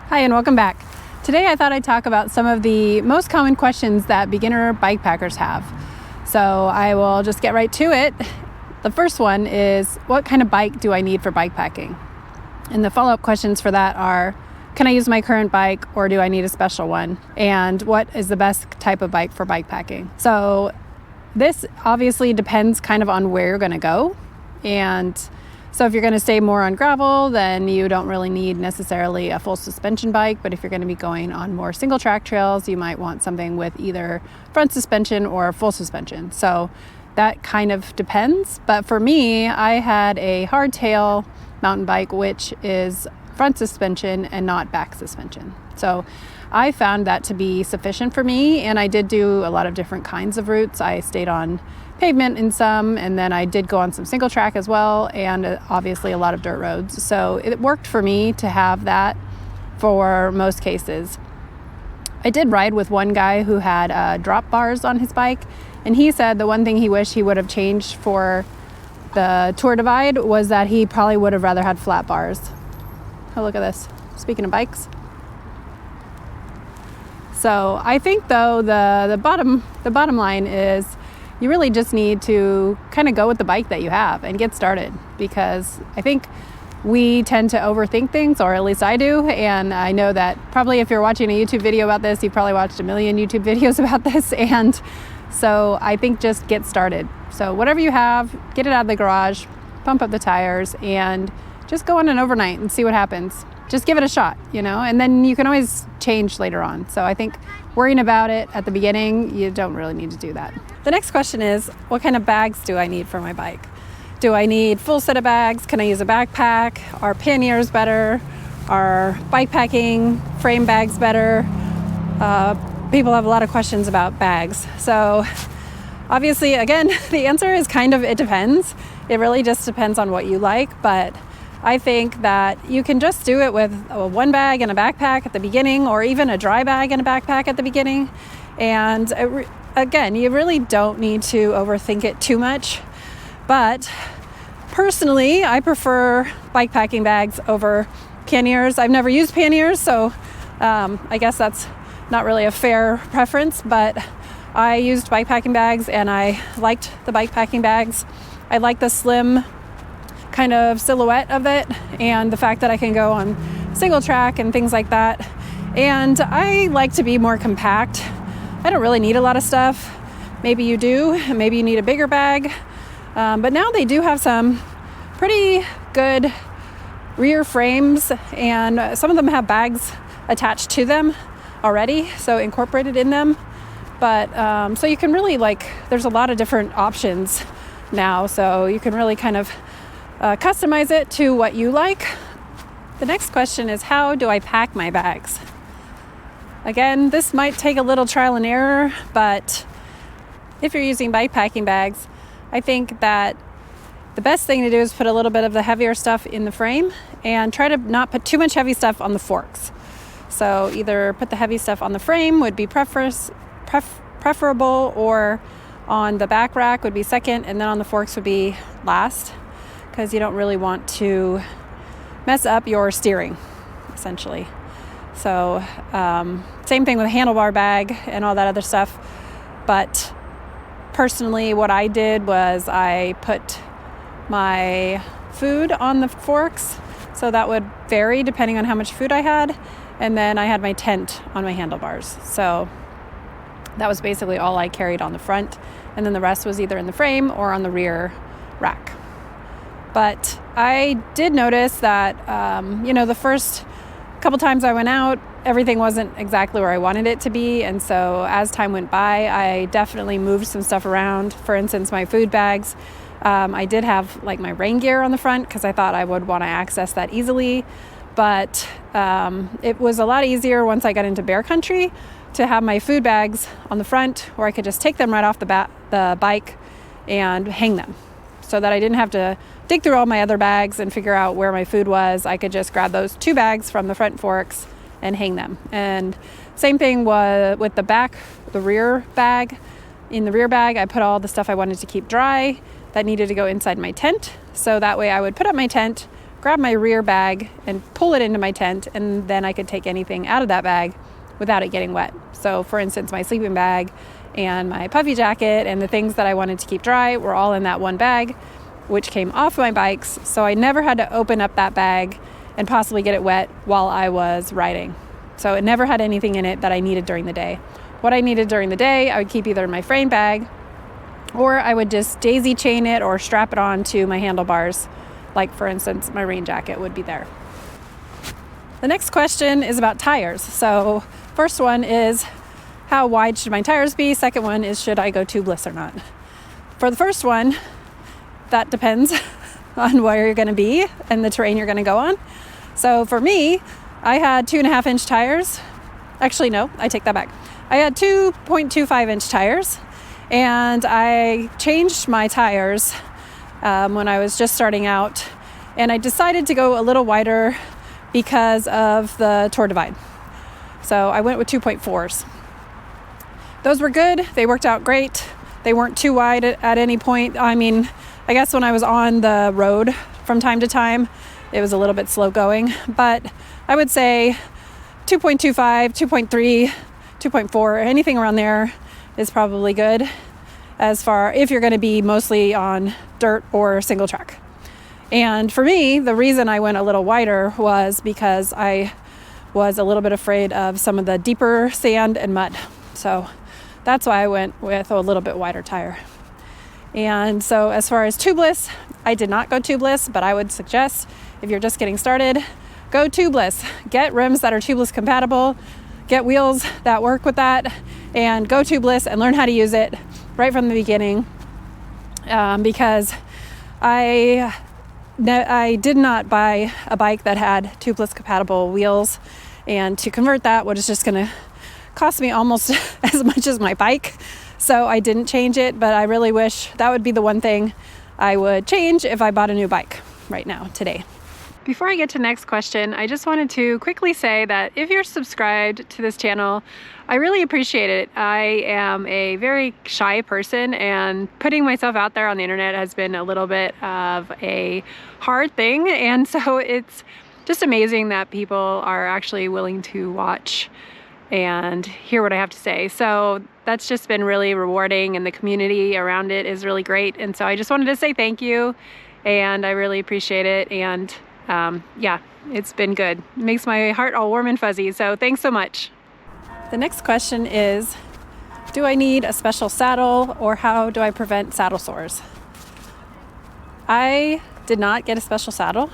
Hi, and welcome back. Today I thought I'd talk about some of the most common questions that beginner bike packers have. So I will just get right to it. The first one is, what kind of bike do I need for bike packing? And the follow-up questions for that are, can I use my current bike or do I need a special one? And what is the best type of bike for bike packing? So this obviously depends kind of on where you're going to go. And so if you're going to stay more on gravel, then you don't really need necessarily a full suspension bike. But if you're going to be going on more single track trails, you might want something with either front suspension or full suspension. So that kind of depends. But for me, I had a hardtail mountain bike, which is front suspension and not back suspension. So I found that to be sufficient for me. And I did do a lot of different kinds of routes. I stayed on pavement in some, and then I did go on some single track as well, and obviously a lot of dirt roads. So it worked for me to have that for most cases. I did ride with one guy who had drop bars on his bike, and he said the one thing he wished he would have changed for the Tour Divide was that he probably would have rather had flat bars. Oh, look at this. Speaking of bikes. So I think though the bottom line is you really just need to kind of go with the bike that you have and get started, because I think we tend to overthink things, or at least I do. And I know that probably if you're watching a YouTube video about this, you've probably watched a million YouTube videos about this. And so I think just get started. So whatever you have, get it out of the garage, pump up the tires, and just go on an overnight and see what happens. Just give it a shot, and then you can always change later on. So I think worrying about it at the beginning, you don't really need to do that. The next question is, what kind of bags do I need for my bike? Do I need full set of bags? Can I use a backpack? Are panniers better? Are bike packing frame bags better? People have a lot of questions about bags. So obviously, again, the answer is kind of, it depends. It really just depends on what you like, but I think that you can just do it with one bag and a backpack at the beginning, or even a dry bag and a backpack at the beginning. And again, you really don't need to overthink it too much. But personally, I prefer bike packing bags over panniers. I've never used panniers, so I guess that's not really a fair preference, but I used bike packing bags and I liked the bike packing bags. I like the slim kind of silhouette of it, and the fact that I can go on single track and things like that. And I like to be more compact. I don't really need a lot of stuff. Maybe you do, maybe you need a bigger bag. But now they do have some pretty good rear frames, and some of them have bags attached to them already, so incorporated in them. But so you can really there's a lot of different options now, so you can really kind of customize it to what you like. The next question is, how do I pack my bags? Again, this might take a little trial and error, but if you're using bike packing bags, I think that the best thing to do is put a little bit of the heavier stuff in the frame and try to not put too much heavy stuff on the forks. So either put the heavy stuff on the frame would be preferable, or on the back rack would be second, and then on the forks would be last, because you don't really want to mess up your steering, essentially. So same thing with a handlebar bag and all that other stuff. But personally, what I did was I put my food on the forks, so that would vary depending on how much food I had. And then I had my tent on my handlebars. So that was basically all I carried on the front. And then the rest was either in the frame or on the rear rack. But I did notice that, the first couple times I went out, everything wasn't exactly where I wanted it to be. And so as time went by, I definitely moved some stuff around. For instance, my food bags. I did have my rain gear on the front because I thought I would want to access that easily. But it was a lot easier once I got into bear country to have my food bags on the front, where I could just take them right off the bike and hang them, so that I didn't have to dig through all my other bags and figure out where my food was. I could just grab those two bags from the front forks and hang them. And same thing with the rear bag. In the rear bag, I put all the stuff I wanted to keep dry that needed to go inside my tent. So that way I would put up my tent, grab my rear bag and pull it into my tent, and then I could take anything out of that bag without it getting wet. So for instance, my sleeping bag and my puffy jacket and the things that I wanted to keep dry were all in that one bag, which came off my bikes. So I never had to open up that bag and possibly get it wet while I was riding. So it never had anything in it that I needed during the day. What I needed during the day, I would keep either in my frame bag, or I would just daisy chain it or strap it on to my handlebars. Like for instance, my rain jacket would be there. The next question is about tires. So first one is, how wide should my tires be? Second one is, should I go tubeless or not? For the first one, that depends on where you're going to be and the terrain you're going to go on. So for me, I had 2.5 inch tires. Actually, no, I take that back. I had 2.25 inch tires, and I changed my tires when I was just starting out, and I decided to go a little wider because of the Tour Divide. So I went with 2.4s. Those were good. They worked out great. They weren't too wide at any point. I mean, I guess when I was on the road from time to time, it was a little bit slow going, but I would say 2.25, 2.3, 2.4, anything around there is probably good as far if you're going to be mostly on dirt or single track. And for me, the reason I went a little wider was because I was a little bit afraid of some of the deeper sand and mud. So that's why I went with a little bit wider tire. And so as far as tubeless, I did not go tubeless, but I would suggest if you're just getting started, go tubeless. Get rims that are tubeless compatible, get wheels that work with that, and go tubeless and learn how to use it right from the beginning. Because I did not buy a bike that had tubeless compatible wheels, and to convert that was just going to cost me almost as much as my bike. So I didn't change it, but I really wish that would be the one thing I would change if I bought a new bike right now, today. Before I get to the next question, I just wanted to quickly say that if you're subscribed to this channel, I really appreciate it. I am a very shy person, and putting myself out there on the internet has been a little bit of a hard thing. And so it's just amazing that people are actually willing to watch and hear what I have to say. So that's just been really rewarding, and the community around it is really great. And so I just wanted to say thank you, and I really appreciate it. And yeah, it's been good. It makes my heart all warm and fuzzy. So thanks so much. The next question is, do I need a special saddle, or how do I prevent saddle sores? I did not get a special saddle.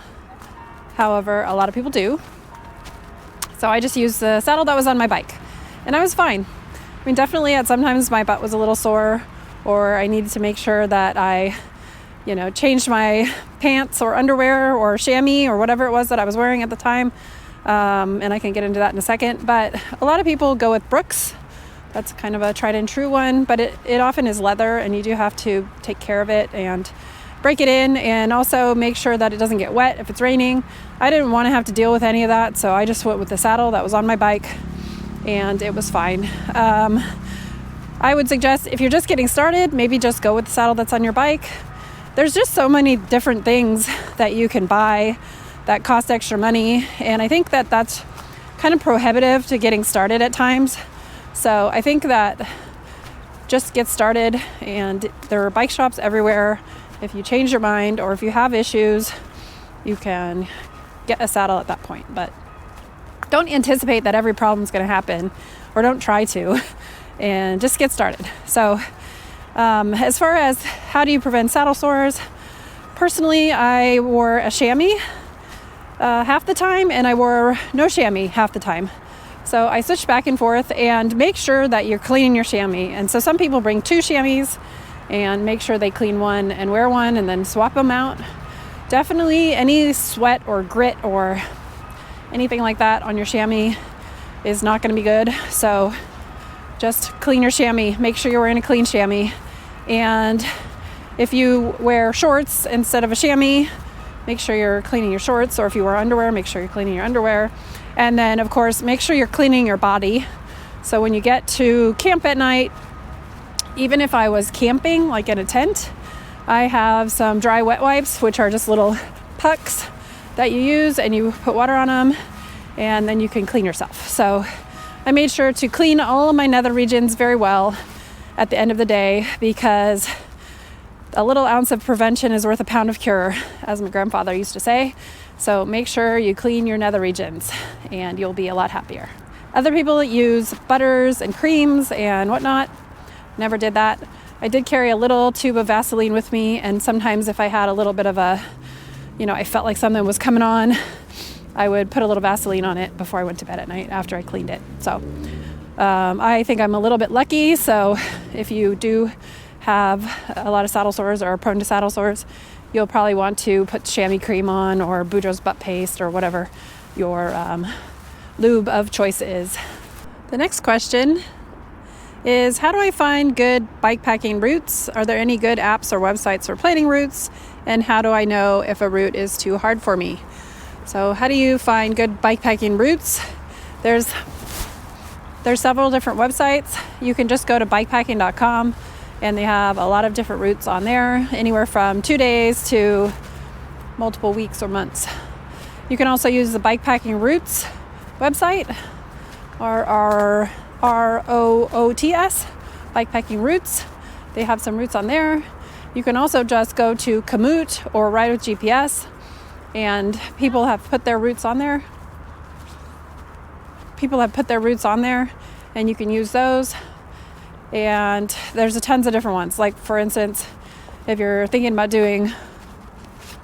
However, a lot of people do. So I just used the saddle that was on my bike, and I was fine. I mean, definitely at sometimes my butt was a little sore, or I needed to make sure that I, changed my pants or underwear or chamois or whatever it was that I was wearing at the time. And I can get into that in a second. But a lot of people go with Brooks. That's kind of a tried and true one, but it often is leather, and you do have to take care of it and break it in, and also make sure that it doesn't get wet if it's raining. I didn't want to have to deal with any of that, so I just went with the saddle that was on my bike, and it was fine. I would suggest if you're just getting started, maybe just go with the saddle that's on your bike. There's just so many different things that you can buy that cost extra money, and I think that that's kind of prohibitive to getting started at times. So I think that just get started, and there are bike shops everywhere. If you change your mind or if you have issues, you can get a saddle at that point. But don't anticipate that every problem is going to happen, or don't try to, and just get started. So as far as how do you prevent saddle sores, personally, I wore a chamois half the time, and I wore no chamois half the time. So I switched back and forth, and make sure that you're cleaning your chamois. And so some people bring 2 chamois, and make sure they clean one and wear one and then swap them out. Definitely any sweat or grit or anything like that on your chamois is not going to be good. So just clean your chamois. Make sure you're wearing a clean chamois. And if you wear shorts instead of a chamois, make sure you're cleaning your shorts. Or if you wear underwear, make sure you're cleaning your underwear. And then, of course, make sure you're cleaning your body. So when you get to camp at night, even if I was camping, like in a tent, I have some dry wet wipes, which are just little pucks that you use and you put water on them, and then you can clean yourself. So I made sure to clean all of my nether regions very well at the end of the day, because a little ounce of prevention is worth a pound of cure, as my grandfather used to say. So make sure you clean your nether regions and you'll be a lot happier. Other people use butters and creams and whatnot. Never did that. I did carry a little tube of Vaseline with me, and sometimes if I had a little bit of a, I felt like something was coming on, I would put a little Vaseline on it before I went to bed at night after I cleaned it. So I think I'm a little bit lucky. So if you do have a lot of saddle sores or are prone to saddle sores, you'll probably want to put chamois cream on, or Boudreaux's butt paste, or whatever your lube of choice is. The next question is, how do I find good bikepacking routes? Are there any good apps or websites for planning routes? And how do I know if a route is too hard for me? So how do you find good bikepacking routes? There's several different websites. You can just go to bikepacking.com, and they have a lot of different routes on there, anywhere from 2 days to multiple weeks or months. You can also use the Bikepacking Routes website, or ROOTS, Bikepacking Routes. They have some routes on there. You can also just go to Komoot or Ride with GPS, and people have put their routes on there. And you can use those. And there's tons of different ones. Like, for instance, if you're thinking about doing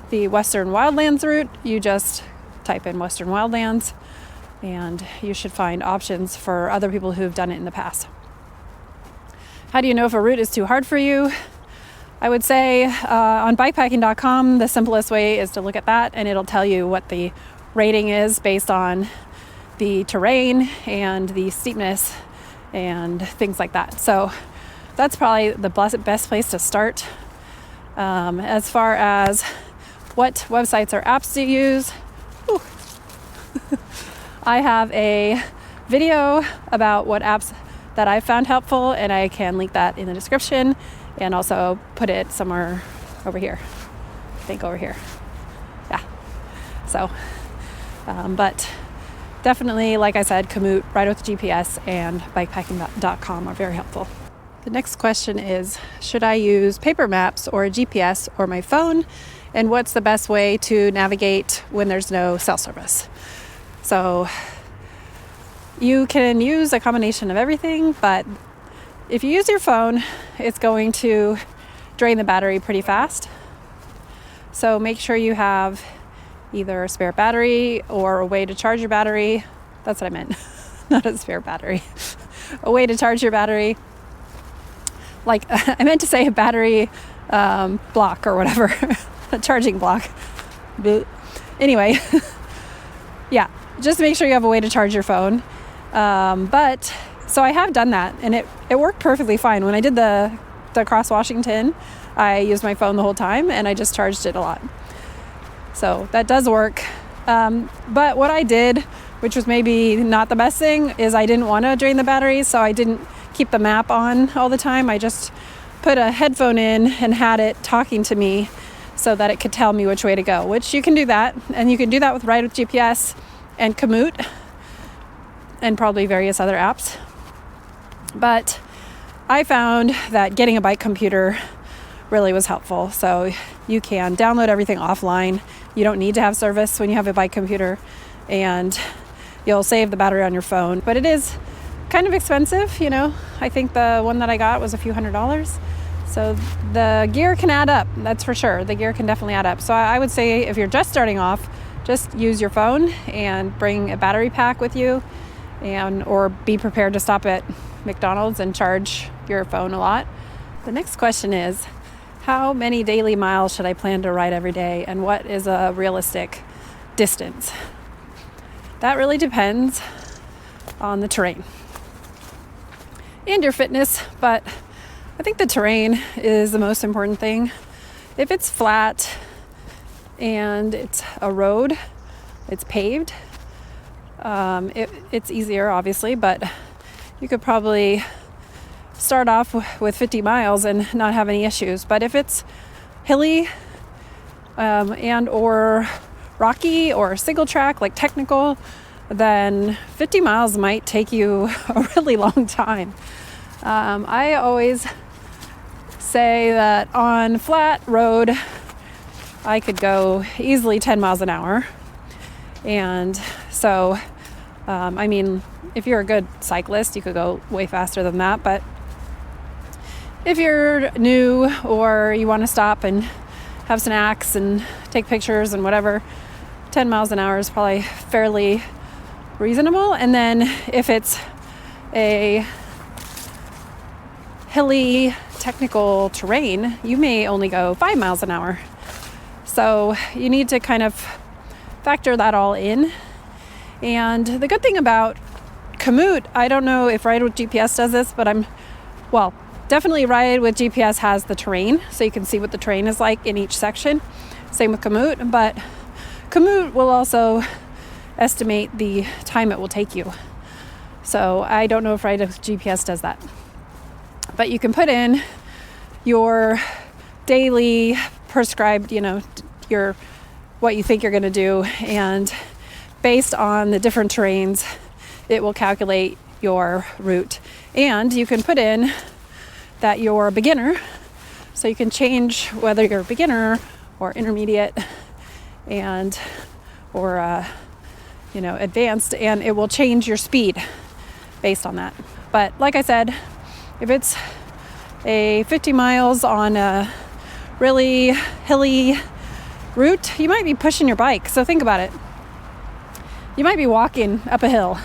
the Western Wildlands route, you just type in Western Wildlands, and you should find options for other people who've done it in the past. How do you know if a route is too hard for you? I would say on bikepacking.com, the simplest way is to look at that, and it'll tell you what the rating is based on the terrain and the steepness and things like that. So that's probably the best place to start. As far as what websites or apps to use, I have a video about what apps that I found helpful, and I can link that in the description and also put it somewhere over here. I think over here. Yeah. So, but definitely, like I said, Komoot, Ride with GPS, and bikepacking.com are very helpful. The next question is, should I use paper maps or a GPS or my phone? And what's the best way to navigate when there's no cell service? So you can use a combination of everything, but if you use your phone, it's going to drain the battery pretty fast. So make sure you have either a spare battery or a way to charge your battery. That's what I meant. Not a spare battery. A way to charge your battery. Like, I meant to say a battery block or whatever. A charging block. Anyway, yeah, just make sure you have a way to charge your phone. So I have done that, and it worked perfectly fine. When I did the Cross Washington, I used my phone the whole time, and I just charged it a lot. So that does work. But what I did, which was maybe not the best thing, is I didn't want to drain the battery, so I didn't keep the map on all the time. I just put a headphone in and had it talking to me so that it could tell me which way to go, which you can do that. And you can do that with Ride with GPS and Komoot and probably various other apps. But I found that getting a bike computer really was helpful. So you can download everything offline. You don't need to have service when you have a bike computer, and you'll save the battery on your phone. But it is kind of expensive, I think the one that I got was a few $100s. So the gear can add up, that's for sure. The gear can definitely add up. So I would say if you're just starting off, just use your phone and bring a battery pack with you, or be prepared to stop at McDonald's and charge your phone a lot. The next question is, how many daily miles should I plan to ride every day, and what is a realistic distance? That really depends on the terrain and your fitness, but I think the terrain is the most important thing. If it's flat and it's a road, it's paved, it's easier, obviously, but you could probably start off with 50 miles and not have any issues. But if it's hilly and or rocky or single track, like technical, then 50 miles might take you a really long time. I always say that on flat road, I could go easily 10 miles an hour. And so, I mean, if you're a good cyclist, you could go way faster than that. But if you're new or you want to stop and have snacks and take pictures and whatever, 10 miles an hour is probably fairly reasonable. And then if it's a hilly, technical terrain, you may only go 5 miles an hour. So you need to kind of factor that all in. And the good thing about Komoot, I don't know if Ride with GPS does this, but definitely Ride with GPS has the terrain, so you can see what the terrain is like in each section. Same with Komoot, but Komoot will also estimate the time it will take you. So I don't know if Ride with GPS does that. But you can put in your daily prescribed, your what you think you're going to do, and based on the different terrains, it will calculate your route. And you can put in that you're a beginner, so you can change whether you're a beginner or intermediate or advanced, and it will change your speed based on that. But like I said, if it's a 50 miles on a really hilly route, you might be pushing your bike. So think about it. You might be walking up a hill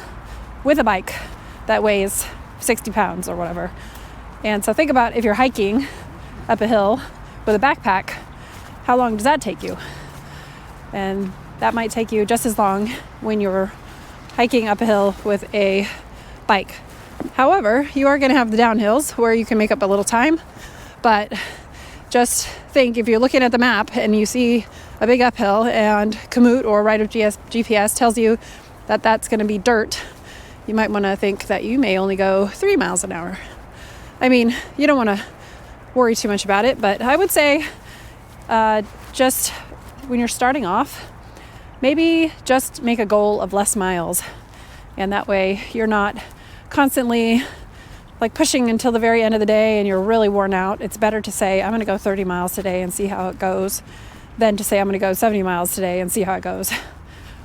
with a bike that weighs 60 pounds or whatever. And so think about if you're hiking up a hill with a backpack, how long does that take you? And that might take you just as long when you're hiking up a hill with a bike. However, you are going to have the downhills where you can make up a little time. But just think, if you're looking at the map and you see a big uphill and Komoot or Ride with GPS tells you that that's going to be dirt, you might want to think that you may only go 3 miles an hour. I mean, you don't want to worry too much about it, but I would say just when you're starting off, maybe just make a goal of less miles. And that way you're not constantly like pushing until the very end of the day and you're really worn out. It's better to say, I'm going to go 30 miles today and see how it goes, than to say I'm going to go 70 miles today and see how it goes.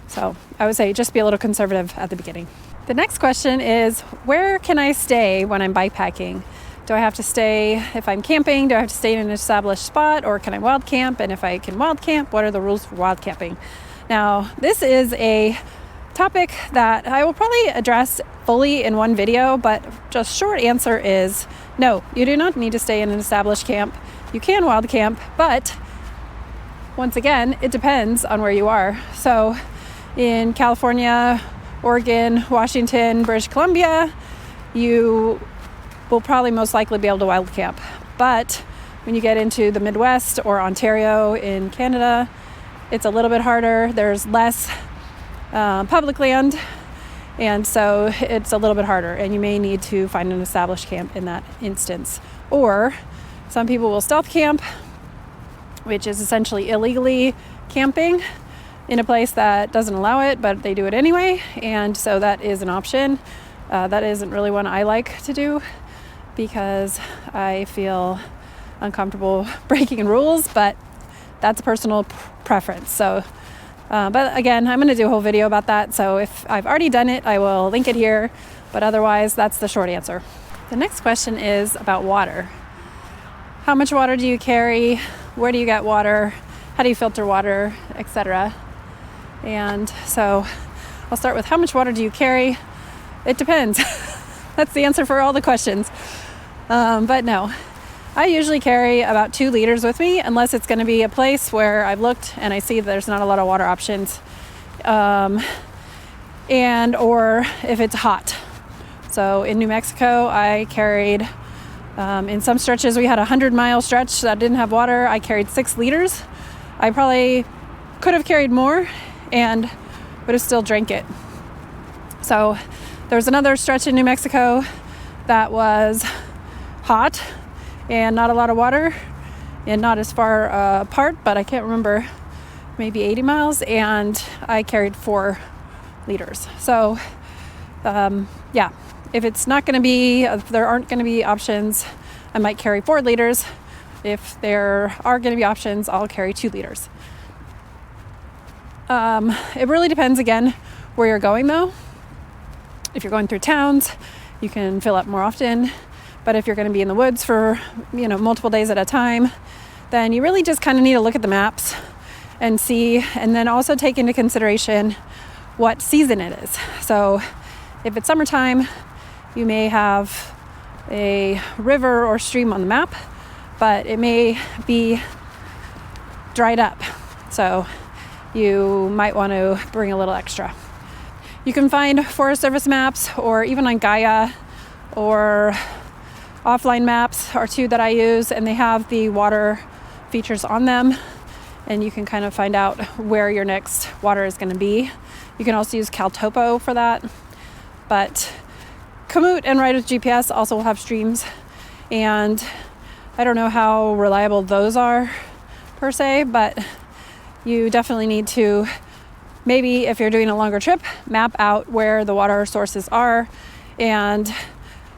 So I would say just be a little conservative at the beginning. The next question is, where can I stay when I'm bikepacking? Do I have to stay if I'm camping? Do I have to stay in an established spot, or can I wild camp? And if I can wild camp, what are the rules for wild camping? Now, this is a topic that I will probably address fully in one video, but just short answer is no, you do not need to stay in an established camp. You can wild camp, but once again, it depends on where you are. So in California, Oregon, Washington, British Columbia, you will probably most likely be able to wild camp. But when you get into the Midwest or Ontario in Canada, it's a little bit harder. There's less public land, and so it's a little bit harder, and you may need to find an established camp in that instance. Or some people will stealth camp, which is essentially illegally camping in a place that doesn't allow it, but they do it anyway, and so that is an option. That isn't really one I like to do because I feel uncomfortable breaking rules, but that's a personal preference. So, but again, I'm going to do a whole video about that. So if I've already done it, I will link it here. But otherwise, that's the short answer. The next question is about water. How much water do you carry? Where do you get water? How do you filter water, etc.? And so I'll start with how much water do you carry? It depends. That's the answer for all the questions. But no, I usually carry about 2 liters with me, unless it's going to be a place where I've looked and I see there's not a lot of water options, or if it's hot. So in New Mexico, I carried, in some stretches, we had a 100-mile stretch that didn't have water. I carried 6 liters. I probably could have carried more and would have still drank it. So there was another stretch in New Mexico that was hot and not a lot of water and not as far apart, but I can't remember maybe 80 miles, and I carried 4 liters. So if there aren't going to be options, I might carry 4 liters. If there are going to be options, I'll carry 2 liters. It really depends, again, where you're going though. If you're going through towns, you can fill up more often. But if you're going to be in the woods for, multiple days at a time, then you really just kind of need to look at the maps and see, and then also take into consideration what season it is. So if it's summertime, you may have a river or stream on the map, but it may be dried up. So you might want to bring a little extra. You can find Forest Service maps, or even on Gaia, or offline maps are 2 that I use, and they have the water features on them, and you can kind of find out where your next water is going to be. You can also use CalTopo for that, but Komoot and Ride with GPS also will have streams, and I don't know how reliable those are per se, but you definitely need to, maybe if you're doing a longer trip, map out where the water sources are, and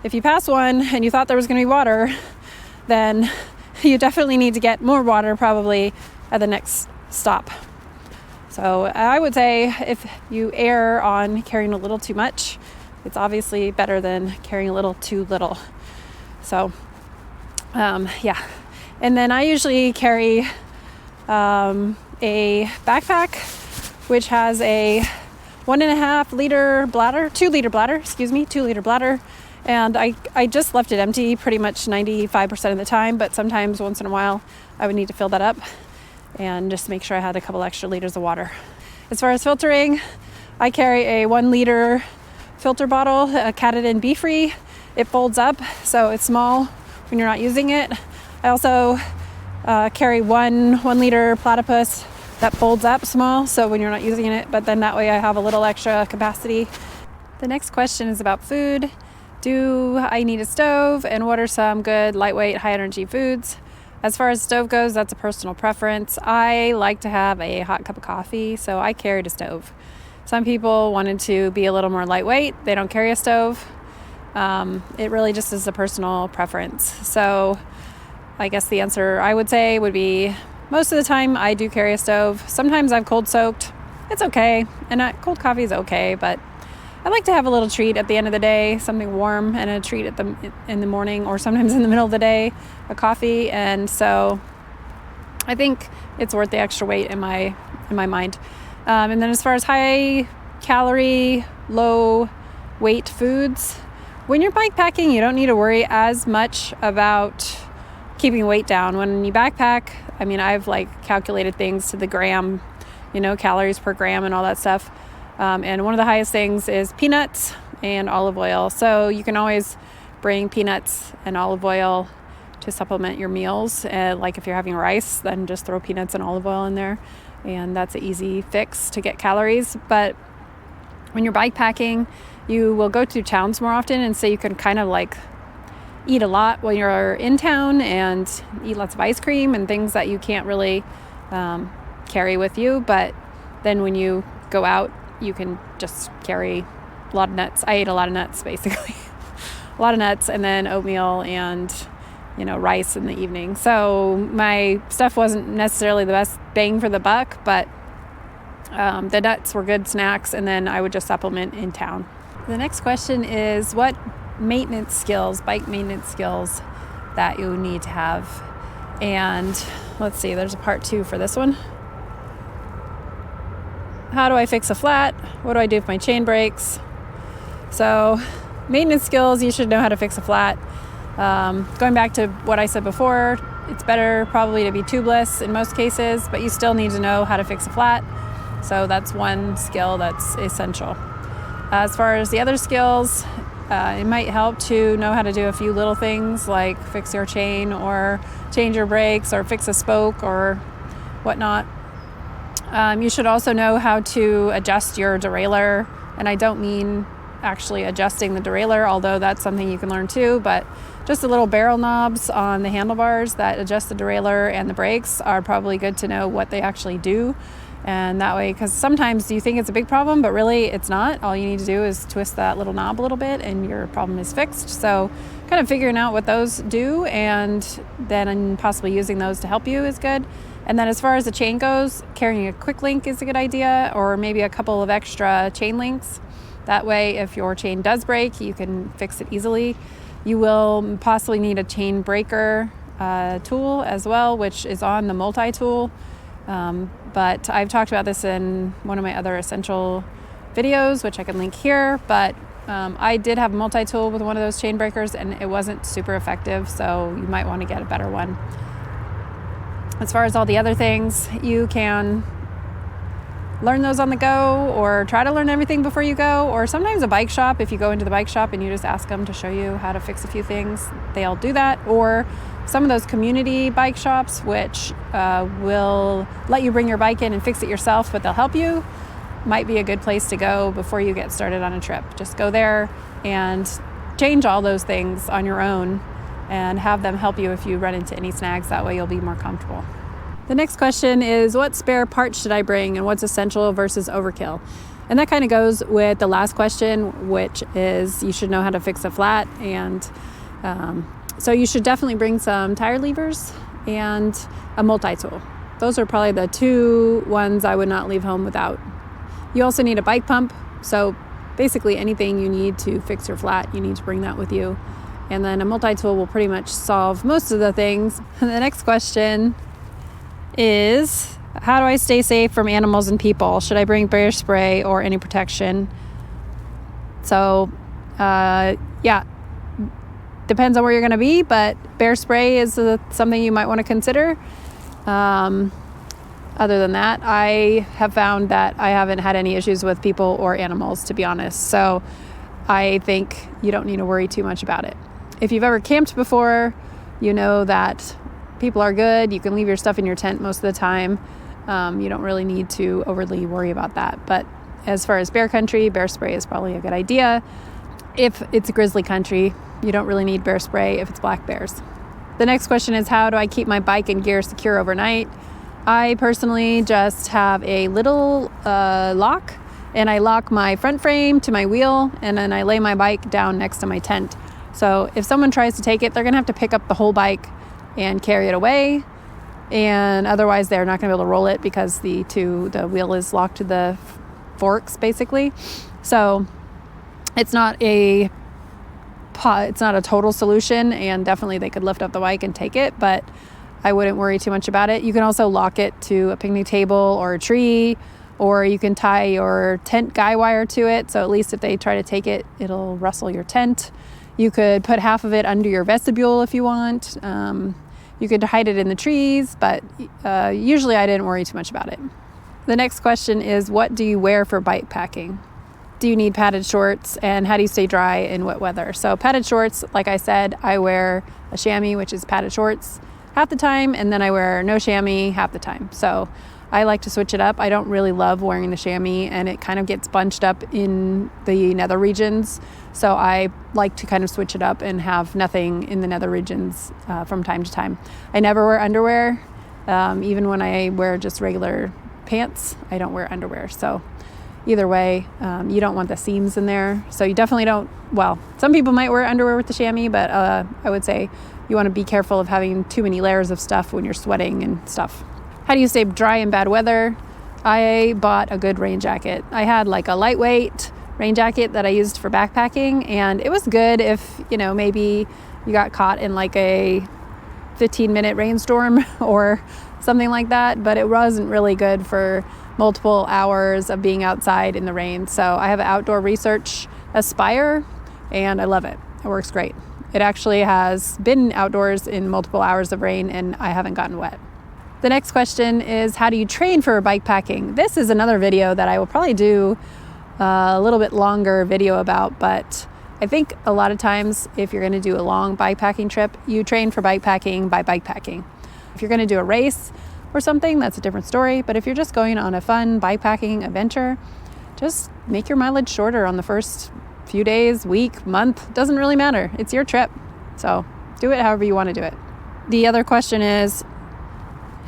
if you pass one and you thought there was going to be water, then you definitely need to get more water probably at the next stop. So I would say if you err on carrying a little too much, it's obviously better than carrying a little too little. So, And then I usually carry a backpack, which has a 1.5 liter bladder, 2 liter bladder. And I just left it empty pretty much 95% of the time, but sometimes once in a while I would need to fill that up and just make sure I had a couple extra liters of water. As far as filtering, I carry a 1 liter filter bottle, a Katadyn Be Free. It folds up, so it's small when you're not using it. I also carry one liter platypus that folds up small, so when you're not using it, but then that way I have a little extra capacity. The next question is about food. Do I need a stove, and what are some good lightweight high energy foods? As far as stove goes, that's a personal preference. I like to have a hot cup of coffee, so I carried a stove. Some people wanted to be a little more lightweight. They don't carry a stove. It really just is a personal preference. So I guess the answer I would say would be most of the time I do carry a stove. Sometimes I've cold soaked. It's okay. And cold coffee is okay, but I like to have a little treat at the end of the day, something warm, and a treat in the morning, or sometimes in the middle of the day, a coffee. And so I think it's worth the extra weight in my mind. And then as far as high calorie, low weight foods, when you're bikepacking, you don't need to worry as much about keeping weight down. When you backpack, I've calculated things to the gram, calories per gram and all that stuff. And one of the highest things is peanuts and olive oil. So you can always bring peanuts and olive oil to supplement your meals. Like if you're having rice, then just throw peanuts and olive oil in there. And that's an easy fix to get calories. But when you're bikepacking, you will go to towns more often. And so you can kind of eat a lot when you're in town and eat lots of ice cream and things that you can't really carry with you. But then when you go out, you can just carry a lot of nuts. I ate a lot of nuts, basically. A lot of nuts, and then oatmeal and, rice in the evening. So my stuff wasn't necessarily the best bang for the buck, but the nuts were good snacks, and then I would just supplement in town. The next question is what bike maintenance skills that you need to have. And let's see, there's a part 2 for this one. How do I fix a flat? What do I do if my chain breaks? So maintenance skills, you should know how to fix a flat. Going back to what I said before, it's better probably to be tubeless in most cases, but you still need to know how to fix a flat. So that's one skill that's essential. As far as the other skills, it might help to know how to do a few little things like fix your chain or change your brakes or fix a spoke or whatnot. You should also know how to adjust your derailleur, and I don't mean actually adjusting the derailleur, although that's something you can learn too, but just the little barrel knobs on the handlebars that adjust the derailleur and the brakes are probably good to know what they actually do. And that way, because sometimes you think it's a big problem, but really it's not. All you need to do is twist that little knob a little bit and your problem is fixed. So kind of figuring out what those do and then possibly using those to help you is good. And then as far as the chain goes, carrying a quick link is a good idea, or maybe a couple of extra chain links. That way, if your chain does break, you can fix it easily. You will possibly need a chain breaker tool as well, which is on the multi-tool. But I've talked about this in one of my other essential videos, which I can link here. But I did have a multi-tool with one of those chain breakers, and it wasn't super effective, so you might want to get a better one. As far as all the other things, you can learn those on the go, or try to learn everything before you go, or sometimes a bike shop, if you go into the bike shop and you just ask them to show you how to fix a few things, they'll do that. Or some of those community bike shops, which will let you bring your bike in and fix it yourself, but they'll help you, might be a good place to go before you get started on a trip. Just go there and change all those things on your own and have them help you if you run into any snags. That way you'll be more comfortable. The next question is, what spare parts should I bring and what's essential versus overkill? And that kind of goes with the last question, which is you should know how to fix a flat. And so you should definitely bring some tire levers and a multi-tool. Those are probably the two ones I would not leave home without. You also need a bike pump. So basically anything you need to fix your flat, you need to bring that with you. And then a multi-tool will pretty much solve most of the things. And the next question is, how do I stay safe from animals and people? Should I bring bear spray or any protection? So, depends on where you're going to be, but bear spray is something you might want to consider. Other than that, I have found that I haven't had any issues with people or animals, to be honest. So I think you don't need to worry too much about it. If you've ever camped before, you know that people are good. You can leave your stuff in your tent most of the time. You don't really need to overly worry about that. But as far as bear country, bear spray is probably a good idea. If it's grizzly country, you don't really need bear spray if it's black bears. The next question is, how do I keep my bike and gear secure overnight? I personally just have a little lock, and I lock my front frame to my wheel, and then I lay my bike down next to my tent. So if someone tries to take it, they're going to have to pick up the whole bike and carry it away, and otherwise they're not going to be able to roll it because the wheel is locked to the forks basically. So it's not a total solution, and definitely they could lift up the bike and take it, but I wouldn't worry too much about it. You can also lock it to a picnic table or a tree, or you can tie your tent guy wire to it, so at least if they try to take it, it'll rustle your tent. You could put half of it under your vestibule if you want. You could hide it in the trees, but usually I didn't worry too much about it. The next question is, what do you wear for bike packing? Do you need padded shorts, and how do you stay dry in wet weather? So padded shorts, like I said, I wear a chamois, which is padded shorts, half the time, and then I wear no chamois half the time. So I like to switch it up. I don't really love wearing the chamois, and it kind of gets bunched up in the nether regions. So I like to kind of switch it up and have nothing in the nether regions from time to time. I never wear underwear. Even when I wear just regular pants, I don't wear underwear. So either way, you don't want the seams in there. So you definitely don't, well, some people might wear underwear with the chamois, but I would say you want to be careful of having too many layers of stuff when you're sweating and stuff. How do you stay dry in bad weather? I bought a good rain jacket. I had like a lightweight rain jacket that I used for backpacking, and it was good if, maybe you got caught in like a 15-minute rainstorm or something like that, but it wasn't really good for multiple hours of being outside in the rain. So I have an Outdoor Research Aspire, and I love it. It works great. It actually has been outdoors in multiple hours of rain, and I haven't gotten wet. The next question is, how do you train for bike packing? This is another video that I will probably do a little bit longer video about, but I think a lot of times if you're going to do a long bike packing trip, you train for bike packing by bike packing. If you're going to do a race or something, that's a different story. But if you're just going on a fun bike packing adventure, just make your mileage shorter on the first few days, week, month. Doesn't really matter. It's your trip. So do it however you want to do it. The other question is,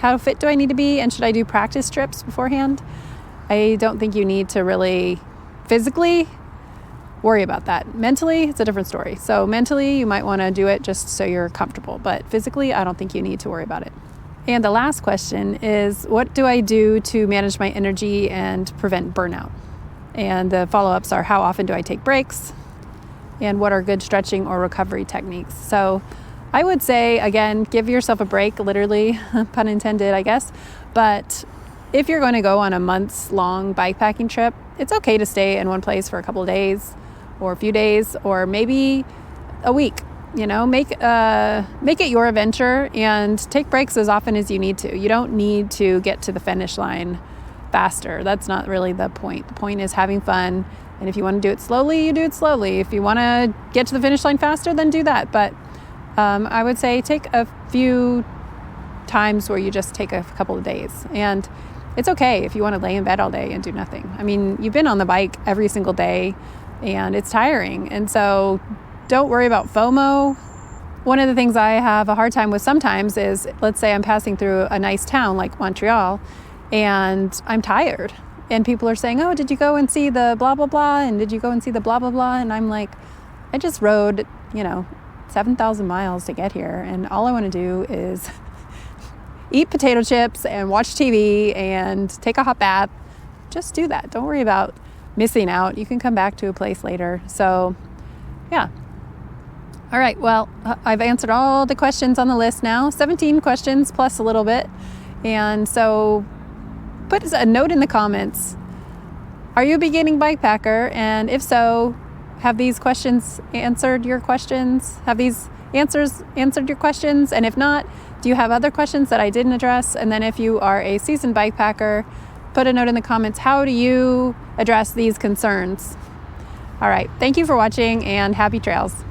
How fit do I need to be? And should I do practice trips beforehand? I don't think you need to really physically worry about that. Mentally, it's a different story. So mentally, you might want to do it just so you're comfortable. But physically, I don't think you need to worry about it. And the last question is, what do I do to manage my energy and prevent burnout? And the follow-ups are, how often do I take breaks? And what are good stretching or recovery techniques? So I would say, again, give yourself a break, literally, pun intended, I guess. But if you're going to go on a months-long bikepacking trip, it's okay to stay in one place for a couple of days or a few days or maybe a week. Make it your adventure and take breaks as often as you need to. You don't need to get to the finish line faster. That's not really the point. The point is having fun. And if you want to do it slowly, you do it slowly. If you want to get to the finish line faster, then do that. But I would say take a few times where you just take a couple of days. And it's okay if you want to lay in bed all day and do nothing. I mean, you've been on the bike every single day and it's tiring. And so don't worry about FOMO. One of the things I have a hard time with sometimes is, let's say I'm passing through a nice town like Montreal and I'm tired. And people are saying, oh, did you go and see the blah, blah, blah? And did you go and see the blah, blah, blah? And I'm like, I just rode, 7,000 miles to get here. And all I want to do is eat potato chips and watch TV and take a hot bath. Just do that. Don't worry about missing out. You can come back to a place later. So, yeah. All right. Well, I've answered all the questions on the list now. 17 questions plus a little bit. And so put a note in the comments. Are you a beginning bikepacker? And if so, have these questions answered your questions? Have these answers answered your questions? And if not, do you have other questions that I didn't address? And then if you are a seasoned bikepacker, put a note in the comments. How do you address these concerns? All right. Thank you for watching and happy trails.